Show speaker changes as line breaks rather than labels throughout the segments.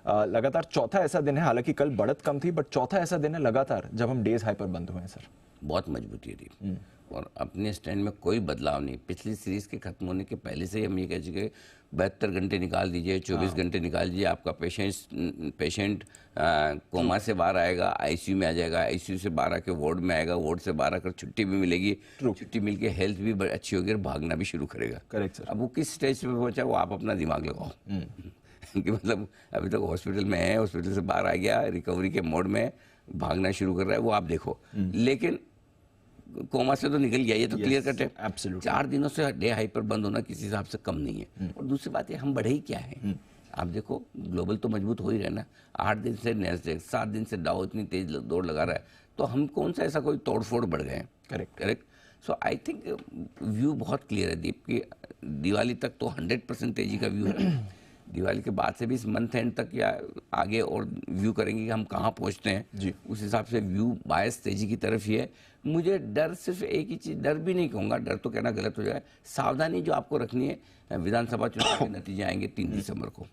लगातार चौथा ऐसा दिन है, हालांकि कल बढ़त कम थी, बट चौथा ऐसा दिन है लगातार जब हम डेज हाई पर बंद हुए हैं सर।
बहुत मजबूती थी और अपने स्टैंड में कोई बदलाव नहीं। पिछली सीरीज के खत्म होने के पहले से ही हम ये कह चुके 72 घंटे निकाल दीजिए, 24 घंटे निकाल दीजिए, आपका पेशेंट कोमा से बाहर आएगा, आईसीयू में आ जाएगा, आईसीयू से बाहर आके वार्ड में आएगा, वार्ड से बाहर आकर छुट्टी भी मिलेगी, छुट्टी मिल के हेल्थ भी अच्छी होगी और भागना भी शुरू करेगा।
Correct sir.
अब वो किस स्टेज पे पहुंचा वो आप अपना दिमाग लगाओ कि मतलब अभी तक हॉस्पिटल में है, हॉस्पिटल से बाहर आ गया, रिकवरी के मोड में भागना शुरू कर रहा है, वो आप देखो। लेकिन कोमा से तो निकल गया, ये तो क्लियर कट है।
एब्सोल्युटली।
4 दिनों से डे हाई पर बंद होना किसी हिसाब से कम नहीं है। और दूसरी बात है, हम बढ़े ही क्या है, आप देखो ग्लोबल तो मजबूत हो ही रहा है ना। 8 दिन से नैस्डैक, 7 दिन से डाउ इतनी तेज दौड़ लगा रहा है, तो हम कौन सा ऐसा कोई तोड़फोड़ बढ़ गए हैं। Correct. So I think view बहुत क्लियर है दीप की। दिवाली तक तो 100% तेजी का व्यू है। दिवाली के बाद से भी इस मंथ एंड तक या आगे और व्यू करेंगे कि हम कहाँ पहुँचते हैं जी। उस हिसाब से व्यू बायस तेजी की तरफ ही है। मुझे डर सिर्फ एक ही चीज़, डर भी नहीं कहूँगा, डर तो कहना गलत हो जाए, सावधानी जो आपको रखनी है। विधानसभा चुनाव के नतीजे आएंगे 3 दिसंबर को,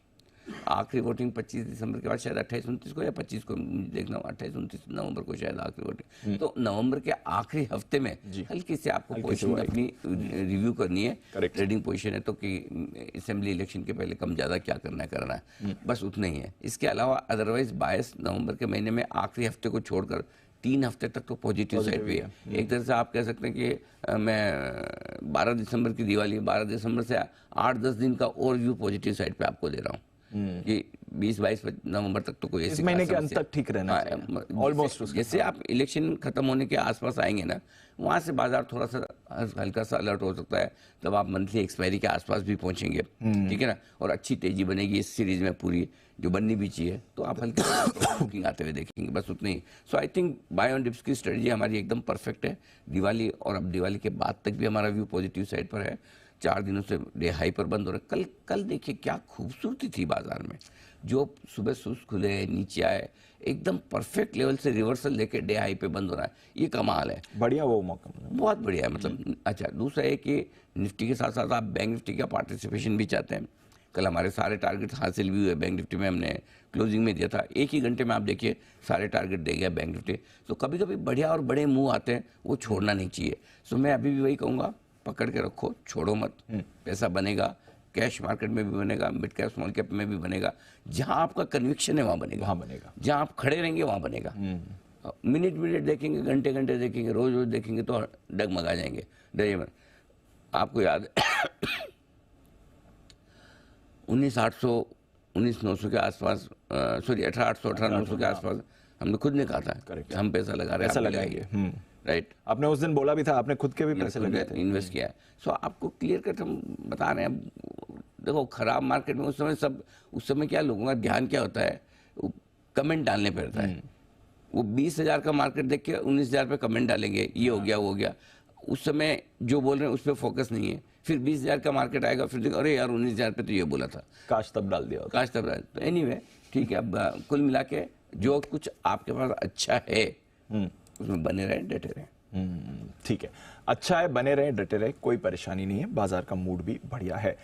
आखिरी वोटिंग 25 दिसंबर के बाद शायद 28-29 को या 25 को देखना, 28-29 नवंबर को शायद आखिरी वोटिंग। तो नवंबर के आखिरी हफ्ते में हल्की से आपको पोजीशन अपनी रिव्यू करनी है। ट्रेडिंग पोजीशन है तो कि असेंबली इलेक्शन के पहले कम ज़्यादा क्या करना है, बस उतना ही है। इसके अलावा अदरवाइज बायस नवंबर के महीने में आखिरी हफ्ते को छोड़कर 3 हफ्ते तक तो पॉजिटिव साइड पे है। एक तरह से आप कह सकते हैं कि मैं 12 दिसंबर की दिवाली, 12 दिसंबर से 8-10 दिन का और व्यू पॉजिटिव साइड पे आपको दे रहा हूँ कि 20-22 नवंबर तक तो कोई
इस महीने के अंत तक ठीक रहना चाहिए ऑलमोस्ट।
जैसे आप इलेक्शन खत्म होने के आसपास आएंगे ना, वहाँ से बाजार थोड़ा सा हल्का सा अलर्ट हो सकता है, तब आप मंथली एक्सपायरी के आसपास भी पहुँचेंगे, ठीक है ना। और अच्छी तेजी बनेगी इस सीरीज में पूरी, जो बननी भी चाहिए, तो आप हल्के बुकिंग आते हुए देखेंगे, बस उतना ही। So I think buy on dips की स्ट्रेटजी हमारी एकदम परफेक्ट है दिवाली और अब दिवाली के बाद तक भी हमारा व्यू पॉजिटिव साइड पर है। 4 दिनों से डे हाई पर बंद हो रहा है। कल देखिए क्या खूबसूरती थी बाजार में, जो सुबह सुस्त खुले नीचे आए, एकदम परफेक्ट लेवल से रिवर्सल लेके डे हाई पे बंद हो रहा है, ये कमाल है।
बढ़िया वो मौका,
बहुत बढ़िया है मतलब। अच्छा, दूसरा है कि निफ्टी के साथ साथ आप बैंक निफ्टी का पार्टिसिपेशन भी चाहते हैं। कल हमारे सारे टारगेट हासिल भी हुए। बैंक निफ्टी में हमने क्लोजिंग में दिया था, 1 ही घंटे में आप देखिए सारे टारगेट दे गया बैंक निफ्टी। तो कभी कभी बढ़िया और बड़े मूव आते हैं, वो छोड़ना नहीं चाहिए। सो मैं अभी भी वही कहूँगा, पकड़ के रखो, छोड़ो मत। पैसा बनेगा, कैश मार्केट में भी बनेगा, मिड कैप स्मॉल कैप में भी बनेगा। जहां आपका कन्विक्शन है वहां बनेगा, जहां आप खड़े रहेंगे वहां बनेगा। मिनट देखेंगे, घंटे देखेंगे, रोज देखेंगे तो डगमगा जाएंगे, डरिए मत। आपको याद 19,800 19,900 के आसपास, सॉरी 18,800 18,900 के आसपास हमने खुद ने कहा था हम पैसा लगा रहे हैं, पैसा लगाएंगे, राइट।
आपने उस दिन बोला भी था, आपने खुद के भी पैसे लगाए थे,
इन्वेस्ट किया है। सो आपको क्लियर कट हम बता रहे हैं। देखो खराब मार्केट में उस समय क्या लोगों का ध्यान क्या होता है, कमेंट डालने पर रहता है। वो 20,000 का मार्केट देख के 19,000 पे कमेंट डालेंगे, ये हो गया वो हो गया। उस समय जो बोल रहे हैं उस पर फोकस नहीं है। फिर 20,000 का मार्केट आएगा, फिर देखो अरे यार 19,000 पे तो ये बोला था,
काश तब डाल दिया,
काश तब डाल। तो एनीवे ठीक है। अब कुल मिला के जो कुछ आपके पास अच्छा है उसमें बने रहे, डटे रहे।
ठीक है, अच्छा है, बने रहे, डटे रहे, कोई परेशानी नहीं है, बाजार का मूड भी बढ़िया है।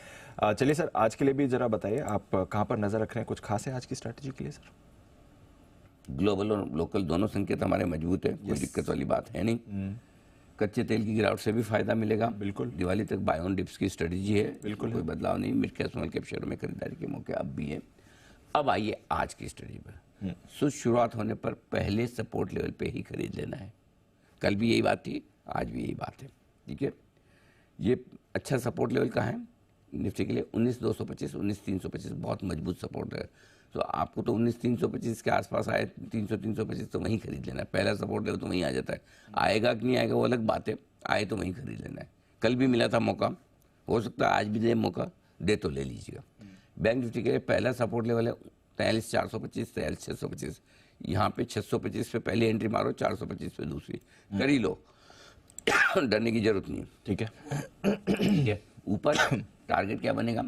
चलिए सर, आज के लिए भी जरा बताइए, आप कहां पर नजर रख रहे हैं, कुछ खास है आज की स्ट्रैटेजी के लिए सर?
ग्लोबल और लोकल दोनों संकेत हमारे मजबूत है, कोई दिक्कत वाली बात है नहीं। कच्चे तेल की गिरावट से भी फायदा मिलेगा, बिल्कुल। दिवाली तक बाय ऑन डिप्स की स्ट्रेटजी है, बिल्कुल कोई बदलाव नहीं। मिड कैप स्मॉल कैप शेयरों में खरीदारी के मौके अब भी है। अब आइए आज की स्ट्रेटजी पर। शुरुआत होने पर पहले सपोर्ट लेवल पे ही खरीद लेना है। कल भी यही बात थी, आज भी यही बात है, ठीक है। ये अच्छा सपोर्ट लेवल का है निफ्टी के लिए 19,225 19,325 बहुत मजबूत सपोर्ट है। तो आपको तो 19,325 के आसपास आए, 300-325 तो वहीं खरीद लेना है। पहला सपोर्ट लेवल तो वहीं आ जाता है। आएगा कि नहीं आएगा वो अलग बात है, आए तो वहीं खरीद लेना है। कल भी मिला था मौका, हो सकता है आज भी दे मौका, दे तो ले लीजिएगा। बैंक निफ्टी के लिए पहला सपोर्ट लेवल है 43,425 43,625। यहाँ पे 625 पे पहली एंट्री मारो, 425 पे दूसरी कर ही लो, डरने की जरूरत नहीं, ठीक है। ऊपर टारगेट क्या बनेगा,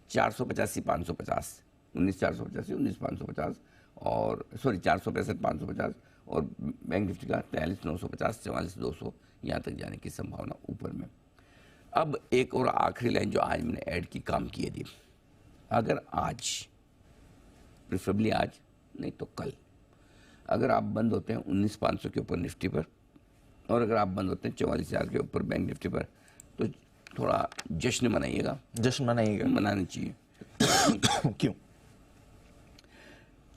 485 550, 19,485 19,550 और सॉरी 465 550 और बैंक निफ्टी का 43,950 44,200 यहाँ तक जाने की संभावना ऊपर में। अब एक और आखिरी लाइन जो आज मैंने ऐड की काम की है, अगर आज प्रेफरेबली आज, नहीं तो कल। अगर आप बंद होते हैं 19,500 के ऊपर निफ्टी पर, और अगर आप बंद होते हैं 44,000 के ऊपर बैंक निफ्टी पर, तो थोड़ा जश्न मनाइएगा।
जश्न मनाइएगा,
मनानी चाहिए।
क्यों?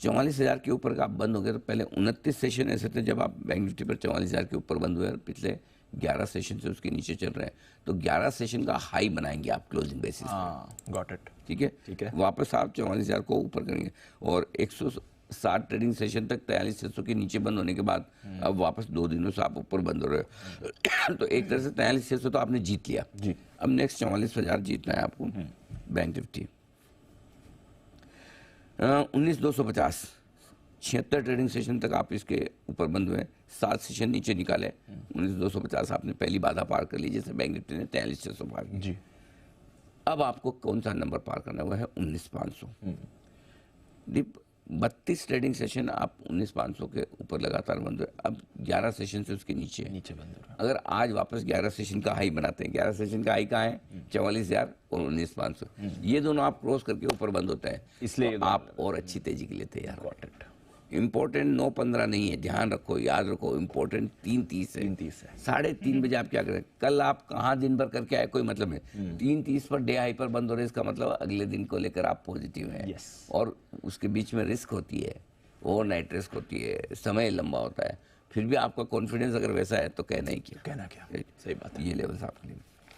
44,000 के ऊपर आप बंद हो गए तो पहले 29 सेशन ऐसे थे जब आप बैंक निफ्टी पर 44,000 के ऊपर बंद हुए, और पिछले 11 सेशन से उसके नीचे चल रहे हैं, तो 11 सेशन का हाई बनाएंगे आप क्लोजिंग बेसिस पे।
Got it.
ठीक है,
ठीक है।
वापस आप 44,000 को ऊपर करेंगे, और 160 ट्रेडिंग सेशन तक 43,600 के नीचे बंद होने के बाद अब वापस 2 दिनों से आप ऊपर बंद हो रहे हो। तो एक तरह से 43,600 तो आपने जीत लिया
जी।
अब नेक्स्ट 44,000 जीतना है आपको। बैंक निफ्टी 19,250, 76 ट्रेडिंग सेशन तक आप इसके ऊपर बंद हुए, 7 सेशन नीचे निकाले, 19,250 आपने पहली बाधा पार कर ली, जैसे बैंक निफ्टी ने 43,600 पार की।
जी।
अब आपको कौन सा नंबर पार करना है, वो है 19,500। दीप 32 ट्रेडिंग सेशन आप 19,500 के ऊपर लगातार बंद हुए, अब 11 सेशन से उसके नीचे
नीचे बंद हो रहा है।
अगर आज वापस 11 सेशन का हाई बनाते हैं, 11 सेशन का हाई कहाँ है, 44,000 और 19,500, ये दोनों आप क्रॉस करके ऊपर बंद होते हैं,
इसलिए ये
तो
दोनों
आप और अच्छी तेजी के लिए तैयार।
Got it.
इंपॉर्टेंट 9:15 नहीं है, ध्यान रखो, याद रखो, इंपॉर्टेंट 3:30 है।
3:30 है।
3:30 बजे आप क्या करें, कल आप कहाँ दिन भर करके आए कोई मतलब नहीं, 3:30 पर डे हाई पर बंद हो रहे, इसका मतलब अगले दिन को लेकर आप पॉजिटिव हैं।
Yes.
और उसके बीच में रिस्क होती है, ओवरनाइट रिस्क होती है, समय लंबा होता है, फिर भी आपका कॉन्फिडेंस अगर वैसा है तो कहना ही क्या,
कहना क्या, सही बात है।
ये लेवल्स आपके लिए